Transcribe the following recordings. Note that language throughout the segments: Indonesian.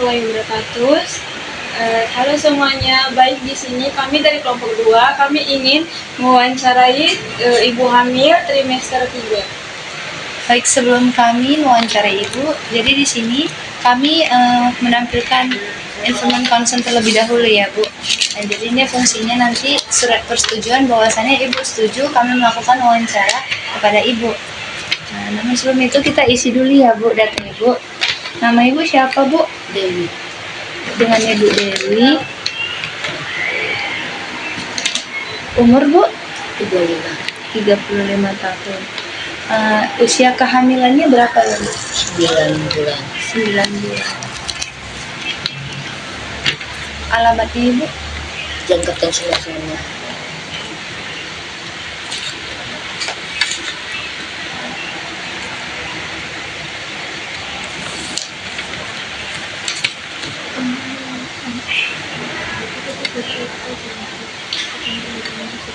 warahmatullahi wabarakatuh. Halo semuanya, baik di sini kami dari kelompok 2, kami ingin mewawancarai ibu hamil trimester 3. Baik, sebelum kami mewawancarai ibu, jadi di sini kami menampilkan informan consent terlebih dahulu ya Bu. Nah, jadi ini fungsinya nanti surat persetujuan bahwasannya ibu setuju kami melakukan wawancara kepada ibu. Nah, namun sebelum itu kita isi dulu ya Bu data ibu. Nama ibu siapa Bu? Dewi. Dengan ibu Dewi. Umur Bu? 35 tahun. Usia kehamilannya berapa ya Bu? 9 bulan. 9 bulan. Alamatnya ibu? Jangkatan Sulasana.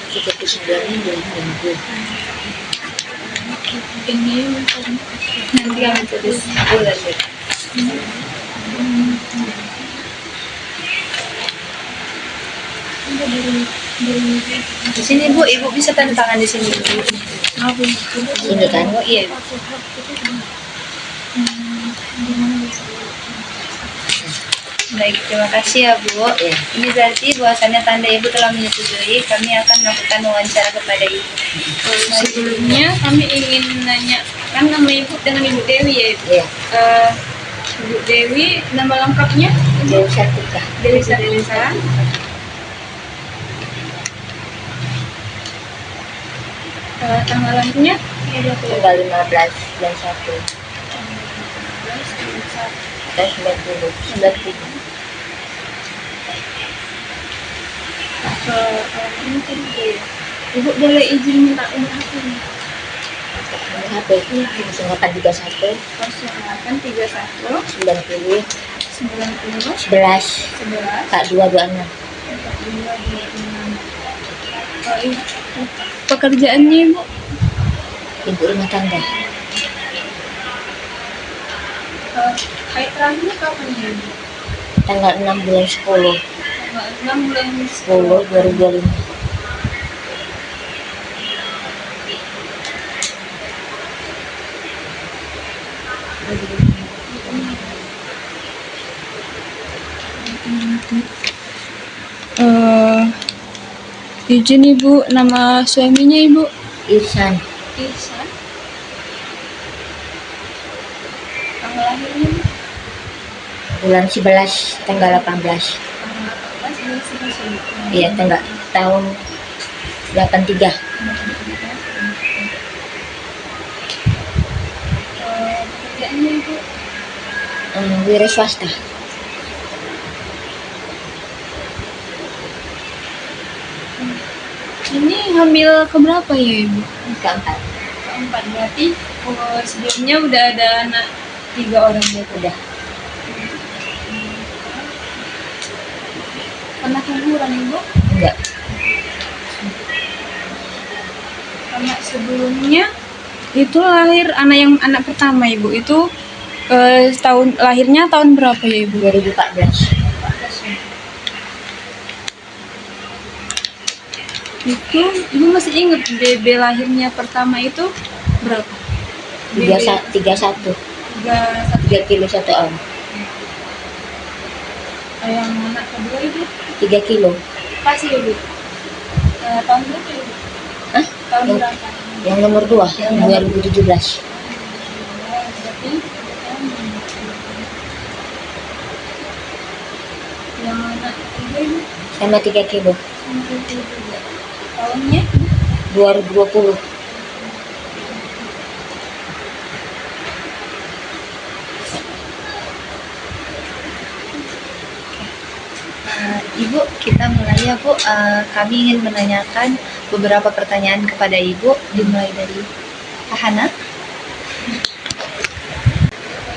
Kita kesembilan bulan minggu. Nanti kami tulis bulan Bu. Di sini Bu, ibu bisa tanda tangan di sini. Ini kan? Oh iya. Baik, terima kasih ya Bu. Ya. Ini berarti bahwasannya tanda ibu telah menyetujui kami akan melakukan wawancara kepada ibu. Sebelumnya kami ingin menanya, kan nama ibu dengan ibu Dewi ya ibu? Iya. Ibu Dewi, nama lengkapnya? Dewi Sartika. Dewi Sartika. Tanggal lahirnya? Tanggal 15 bulan 1 tahun 90. Ibu boleh izin minta nomor HP nya? HP 0831 0831 90 90 11 11 4226. Pekerjaannya ibu? Ibu rumah tangga. Haid terakhirnya kapan ya ibu? Tanggal 6 bulan 10 Tanggal 6 bulan 10 2025. Izin ibu, nama suaminya ibu? Irsan. Ihsan. Tanggal lahirnya ibu? Bulan 11 tanggal 18. Tanggal 18 bulan 11 ibu. Iya, tahun 83. Pekerjaannya ibu? Wira swasta. Ini hamil keberapa ya ibu? Keempat. Keempat, berarti sebelumnya udah ada anak 3 orang ya? Udah. Pernah kuburan ibu? Enggak. Anak sebelumnya itu lahir anak pertama ibu itu lahirnya tahun berapa ya ibu? 2014. Itu ibu masih ingat BB lahirnya pertama itu berapa? 31. 3 kilo 1 on. Yang anak kedua ibu? 3 kilo. Kasih ibu. Tahun berapa ibu? Hah? Tahun berapa? Yang nomor 2 2017. Berarti yang anak kedua ibu? Sama 3 kilo. Tahunnya? 2020. Ibu, kita mulai ya Bu. Kami ingin menanyakan beberapa pertanyaan kepada Ibu, dimulai dari Kak Hana.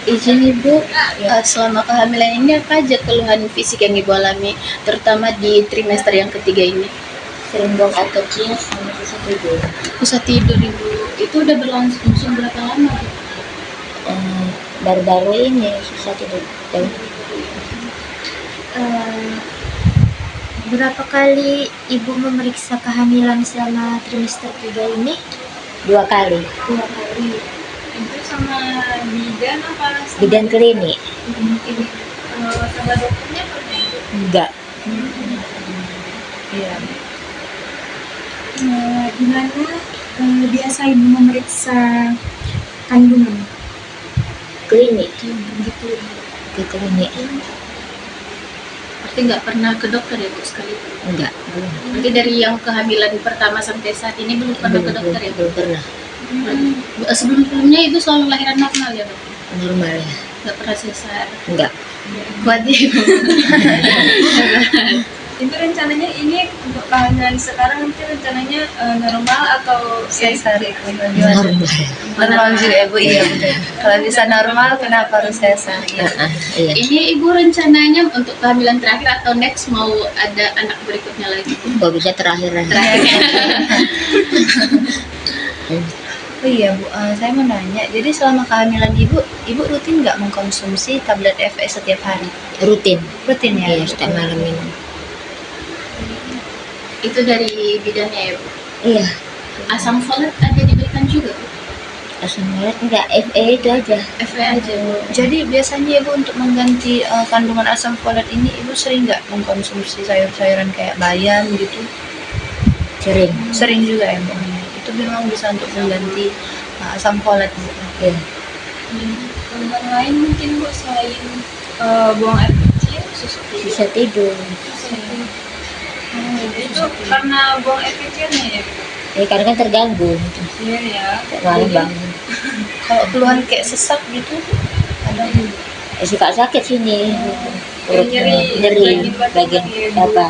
Izin Ibu, selama kehamilan ini apa aja keluhan fisik yang Ibu alami, terutama di trimester yang ketiga ini? Sering buang air kecil sama susah tidur. Susah tidur Ibu, itu udah berlangsung berapa lama? Baru-baru ini susah tidur. Eh, berapa kali Ibu memeriksa kehamilan selama trimester 3 ini? 2 kali. 2 kali. Itu sama bidan apa sama Bidan klinik. ini sama dokternya pernah Ibu? Enggak. Iya. Di mana biasa Ibu memeriksa kandungan? Klinik. Gitu. Ke klinik. Berarti nggak pernah ke dokter ya Bu sekali? Enggak. Belum. Berarti dari yang kehamilan pertama sampai saat ini belum pernah ke dokter ya Bu? Belum pernah. Sebelum-sebelumnya Ibu selalu lahiran normal ya Bu? Normal ya. Nggak pernah sesar? Enggak. Kuat ya Ibu? Itu rencananya ini untuk kehamilan sekarang nanti rencananya normal atau Sesar itu gimana? Normal. Normal juga ya Bu, iya betul. Kalau bisa normal kenapa harus sesar? Iya. Iya. Ini Ibu rencananya untuk kehamilan terakhir atau next mau ada anak berikutnya lagi? Kok bisa terakhir lah. Oh iya Bu, saya mau nanya, jadi selama kehamilan Ibu rutin nggak mengkonsumsi tablet FE setiap hari? Rutin. Rutin ya? Iya, setiap malam minum. Itu dari bidannya ya Bu? Iya. Asam folat ada diberikan juga Bu? Asam urat enggak, FE itu aja. FE aja Bu? Jadi biasanya Ibu untuk mengganti kandungan asam folat ini Ibu sering nggak mengkonsumsi sayur-sayuran kayak bayam gitu? Sering. Sering juga ya Bu? Itu memang bisa untuk mengganti asam folat Bu. Iya. keluhan lain mungkin Bu selain buang air kecil, susu Bisa tidur. itu karena buang air kecilnya ya? Karena kan terganggu. Iya ya. Malam bangun. Kalau keluhan kayak sesak gitu ada Bu? Suka sakit sini. Nyeri Nyeri bagian apa?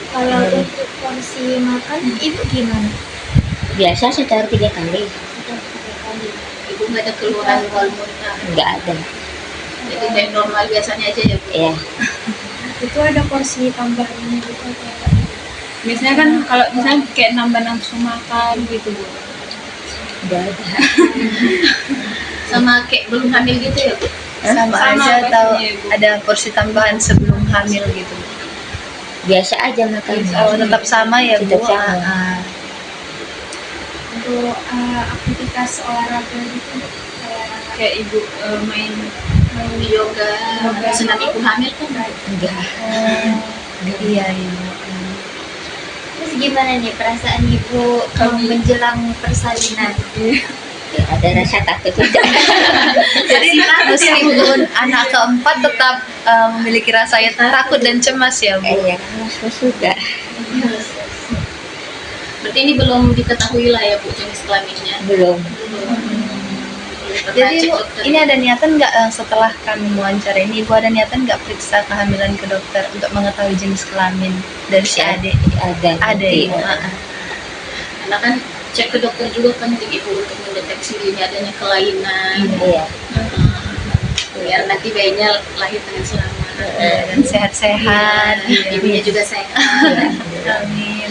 Kalau untuk porsi makan Ibu gimana? Biasa sekitar 3 kali. Ibu nggak ada keluhan wal muntah? Enggak ada. Jadi kayak normal biasanya aja ya Bu? Iya. Itu ada porsi tambahannya gitu kayak Biasanya kan kalau misalnya kayak nambah nafsu makan gitu Bu. Enggak ada. Sama kayak belum hamil gitu ya Bu? Sama Sama aja pastinya, atau Bu. ada porsi tambahan sebelum hamil gitu? Biasa aja makan. Oh tetap sama ya Bu? Tetap sama. untuk aktivitas olahraga gitu Kayak Ibu main Yoga, senam ibu hamil kan? Enggak. Iya Ibu. Terus gimana nih perasaan Ibu menjelang persalinan? Ya, ada rasa takut juga. Jadi meskipun anak keempat tetap memiliki rasa takut dan cemas ya Bu? Iya, mas juga. Berarti ini belum diketahui lah ya Bu jenis kelaminnya? Belum. Jadi Bu, ini ada niatan nggak setelah kami wawancara ini, Ibu ada niatan nggak periksa kehamilan ke dokter untuk mengetahui jenis kelamin dari si adik? Ada. Ada nanti. Ibu. Karena kan cek ke dokter juga penting Ibu untuk mendeteksi ini adanya kelainan. Iya. Biar nanti bayinya lahir dengan selamat. Dan sehat-sehat, Ibunya juga sehat. Amin.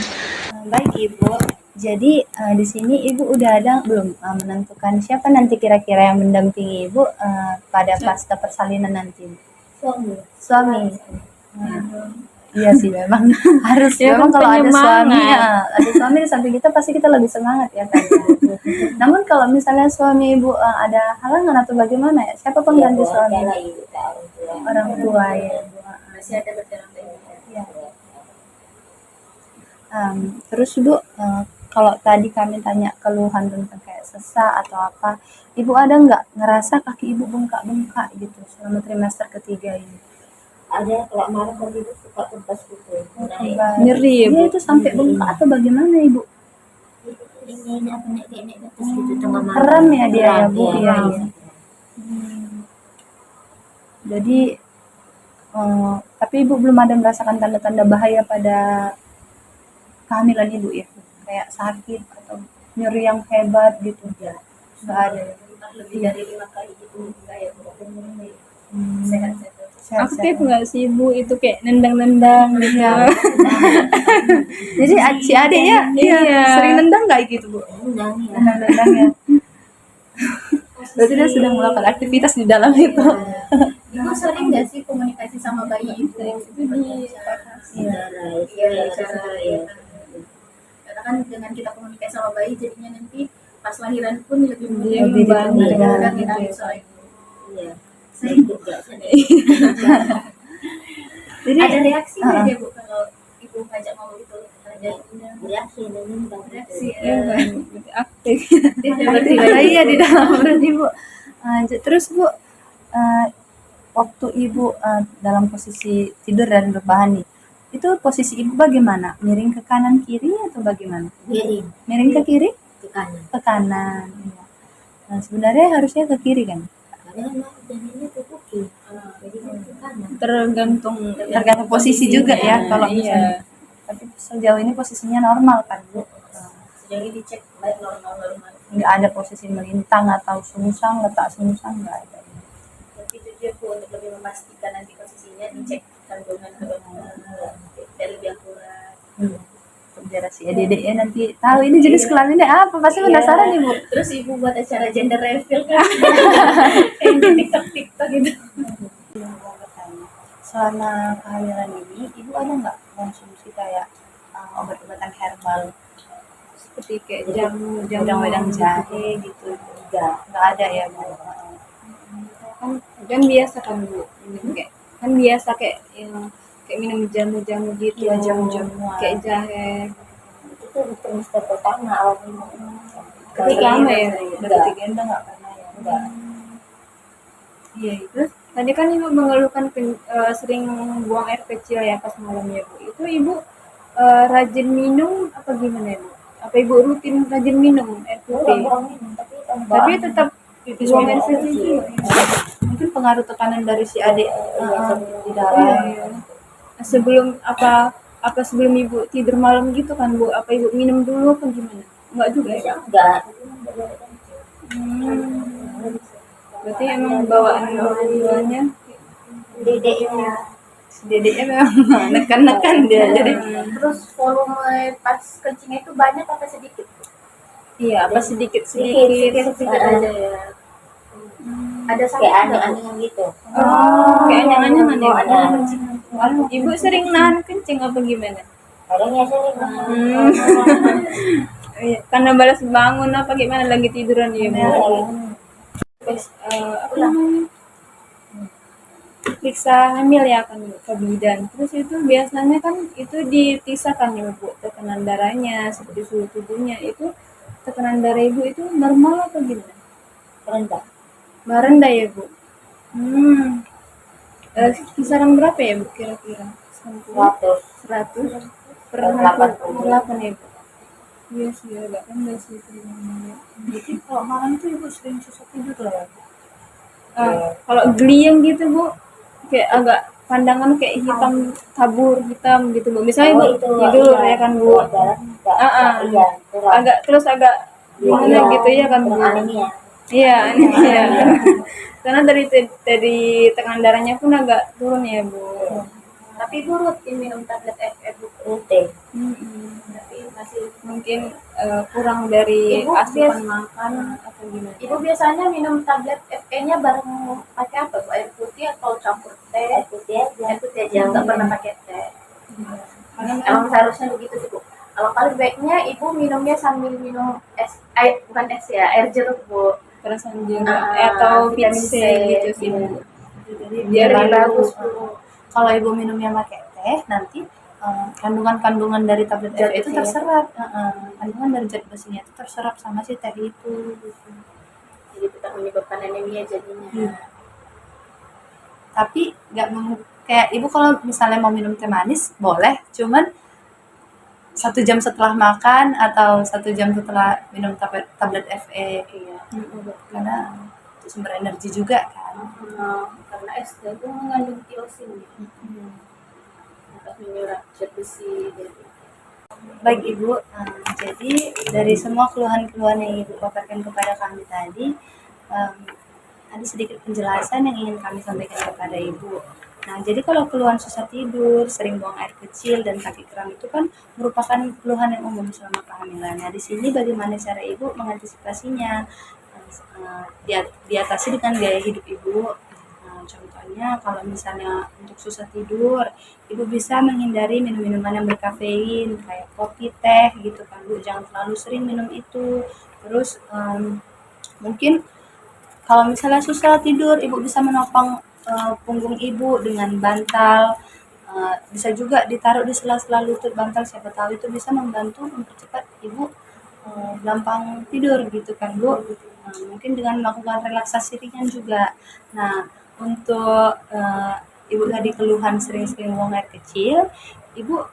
Baik Ibu, jadi di sini Ibu udah ada belum menentukan siapa nanti kira-kira yang mendampingi Ibu pada pasca persalinan nanti? Suami. Iya sih memang harus Ya, memang kan kalau ada suami penyemangat. ada suami di samping kita pasti kita lebih semangat ya kan. Namun kalau misalnya suami Ibu ada halangan atau bagaimana ya? Siapa pengganti suami? Orang tua ya. Bu. Masih ada berjalan baik. Ya. Terus Ibu, kalau tadi kami tanya keluhan tentang kayak sesak atau apa, Ibu ada nggak ngerasa kaki Ibu bengkak-bengkak gitu selama trimester ketiga ini? Ada kalau malam kan itu suka kebas gitu. Nyeri ya, Bu? Iya itu sampai bengkak atau bagaimana Ibu? Ini apa naik atas gitu tengah malam. Kram ya dia ya Bu? Iya. Iya. Iya. Jadi, tapi Ibu belum ada merasakan tanda-tanda bahaya pada kehamilan Ibu ya? Kayak sakit atau nyeri yang hebat gitu? Nggak ada ya? Lebih dari 5 kali gitu kayak Sehat-sehat. Aktif nggak sih Ibu itu kayak nendang-nendang gitu? Jadi si adiknya Iya. sering nendang nggak gitu Bu? Undang ya. Nendang ya. Berarti dia sedang melakukan aktivitas di dalam itu. Ibu sering nggak sih komunikasi sama bayi ibu? Itu di Iya, cara ya. Karena kan dengan kita komunikasi sama bayi jadinya nanti pas lahiran pun lebih mudah Lebih membantu gitu kita ya. soal ibu. Iya. Sering Jadi ada reaksi nggak dia bu kalau ibu ngajak ngomong itu? Ada Reaksi dengan reaksi Iya, aktif. tiba-tiba iya di dalam perut ibu. Terus bu, waktu ibu dalam posisi tidur dan berbahan nih, itu posisi ibu bagaimana? Miring ke kanan kiri atau bagaimana? miring Miring ke kiri? ke kanan. Ke kanan. Iya. Nah, sebenarnya harusnya ke kiri kan? Karena anak janinnya kebuki. Jadi kan ke kanan. Tergantung posisi juga ya. Kalau misalnya, tapi sejauh ini posisinya normal kan bu? sejauh ini dicek baik normal. Nggak ada posisi melintang atau sungsang, letak sungsang nggak ada. Tapi tujuan bu untuk lebih memastikan nanti posisinya dicek kandungan ke dokter dari lebih akurat. Biar si dedek ya nanti tahu ini jenis kelaminnya apa, pasti penasaran ibu. Terus ibu buat acara gender reveal kan? Kayak di TikTok gitu. Selama kehamilan ini ibu ada nggak konsumsi kayak obat-obatan herbal Seperti kayak jamu wedang jahe gitu? Nggak ada ya bu. kan biasa kan bu, minum kan biasa kayak yang kayak minum jamu-jamu gitu. Iya, jamu-jamuan. Kayak jahe. Itu trimester pertama awal minum. Itu lama ya? Udah ketiga nggak pernah ya? Enggak. Iya, terus tadi kan ibu mengeluhkan sering buang air kecil ya pas malam ya bu. Itu ibu rajin minum apa gimana ya bu? Apa ibu rutin rajin minum air putih? Tapi tetap buang air kecil. Mungkin pengaruh tekanan dari si adik di Iya, dalam. iya. Sebelum apa sebelum ibu tidur malam gitu kan bu? Apa ibu minum dulu apa gimana? Enggak juga ya? Enggak. Berarti emang bawaan orang tuanya Dedeknya. Si dedeknya memang nekan-nekan dia. Jadi Terus volume pas kencingnya itu banyak apa sedikit? iya apa sedikit Sedikit ada ya. Ada sakit Kayak nggak, Bu? aneh-aneh gitu. kayak aneh-aneh Oh, ya. ada. Ibu sering nahan kencing apa gimana? Kadangnya sering. Iya, karena balas bangun apa gimana lagi tiduran ya bu? Terus apa namanya? Periksa hamil ya kan bu, ke bidan. Terus itu biasanya kan itu dipisahkan ya bu, tekanan darahnya seperti suhu tubuhnya itu tekanan darah ibu itu normal apa gimana? Rendah. Rendah ya bu. Kisaran berapa ya bu kira-kira? 100. 100 per 80. 8 ya bu. Iya sih agak rendah sih itu. jadi kalau malam tuh ibu sering susah tidur lah ya. Kalau gliyang gitu bu, kayak agak pandangan kayak hitam tabur hitam gitu bu. Misalnya bu tidur ya kan bu, Iya, kurang. agak terus agak gimana gitu ya kan bu. Kurang anemia. Iya, iya. Karena dari tekanan darahnya pun agak turun ya bu. Tapi ibu rutin minum tablet FF Bu. Rutin. Tapi masih Mungkin kurang dari Ibu asupan biasa- makan atau gimana? Ibu biasanya minum tablet FE-nya bareng pakai apa Bu? Air putih atau campur teh? Air putih aja. Air putih aja, nggak pernah pakai teh. Karena Emang seharusnya begitu sih Bu. Kalau paling baiknya ibu minumnya sambil minum air, bukan es ya, air jeruk Bu. perasaan juga atau vitamin vitamin C C gitu sih bu. Jadi Biar lebih bagus, kalau ibu minumnya pakai teh nanti kandungan-kandungan dari tablet Zat itu besinya. terserap. Kandungan dari zat besinya itu terserap sama si teh itu. Gitu. Jadi tetap menyebabkan anemia jadinya. Tapi nggak kayak ibu kalau misalnya mau minum teh manis boleh, cuman 1 jam setelah makan atau 1 jam setelah minum tablet FE. Iya. Karena itu sumber energi juga kan. Karena es teh itu mengandung tiosin ya. Untuk menyerap zat besi dari Baik Ibu, jadi dari semua keluhan-keluhan yang Ibu paparkan kepada kami tadi, ada sedikit penjelasan yang ingin kami sampaikan kepada Ibu. Nah, jadi kalau keluhan susah tidur, sering buang air kecil, dan kaki kram itu kan merupakan keluhan yang umum selama kehamilan. Nah, di sini bagaimana cara Ibu mengantisipasinya? Diatasi dengan gaya hidup Ibu, contohnya kalau misalnya untuk susah tidur, ibu bisa menghindari minum-minuman yang berkafein kayak kopi, teh gitu kan bu, jangan terlalu sering minum itu. Terus mungkin kalau misalnya susah tidur, ibu bisa menopang punggung ibu dengan bantal. Bisa juga ditaruh di sela-sela lutut bantal, siapa tahu itu bisa membantu mempercepat ibu gampang tidur gitu kan bu. Mungkin dengan melakukan relaksasi ringan juga. Nah, untuk ibu tadi keluhan sering-sering buang air kecil, ibu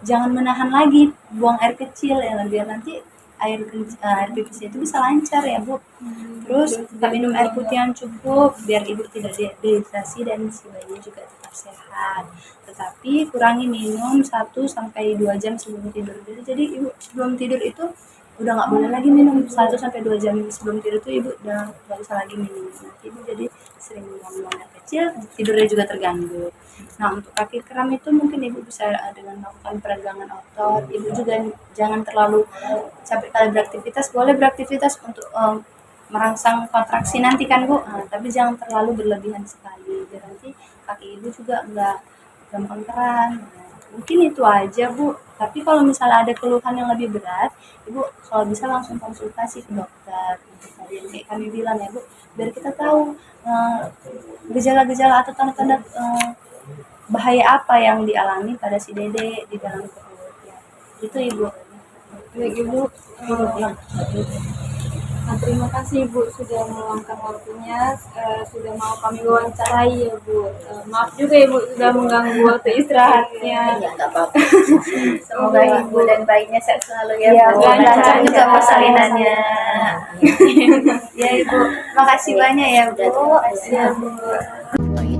jangan menahan lagi buang air kecil ya, biar nanti air pipis itu bisa lancar ya bu. Terus tetap minum air putih yang cukup biar ibu tidak dehidrasi dan si bayinya juga tetap sehat. Tetapi kurangi minum 1 sampai 2 jam sebelum tidur. Jadi ibu sebelum tidur itu udah nggak boleh lagi minum 1 sampai 2 jam sebelum tidur tuh ibu udah nggak bisa lagi minum. Nanti ibu jadi sering buang air kecil, tidurnya juga terganggu. Nah untuk kaki kram itu mungkin ibu bisa dengan melakukan peregangan otot. Ibu juga jangan terlalu capek kali beraktivitas. Boleh beraktivitas untuk merangsang kontraksi nanti kan bu, tapi jangan terlalu berlebihan sekali biar nanti kaki ibu juga nggak gampang kram. Mungkin itu aja bu, tapi kalau misalnya ada keluhan yang lebih berat, ibu kalau bisa langsung konsultasi ke dokter tadi yang kayak kami bilang ya bu, biar kita tahu gejala-gejala atau tanda-tanda bahaya apa yang dialami pada si dede di dalam perut ya. Itu ibu. Baik ibu, terima kasih ibu sudah meluangkan waktunya, sudah mau kami wawancarai ya bu. Maaf juga ibu sudah mengganggu waktu istirahatnya. Ya nggak apa-apa. Semoga ibu dan bayinya sehat selalu ya, Iya, bu. lancar Lancar juga ya. persalinannya. Ya ibu, makasih banyak ya bu. Ya bu. Oh, iya.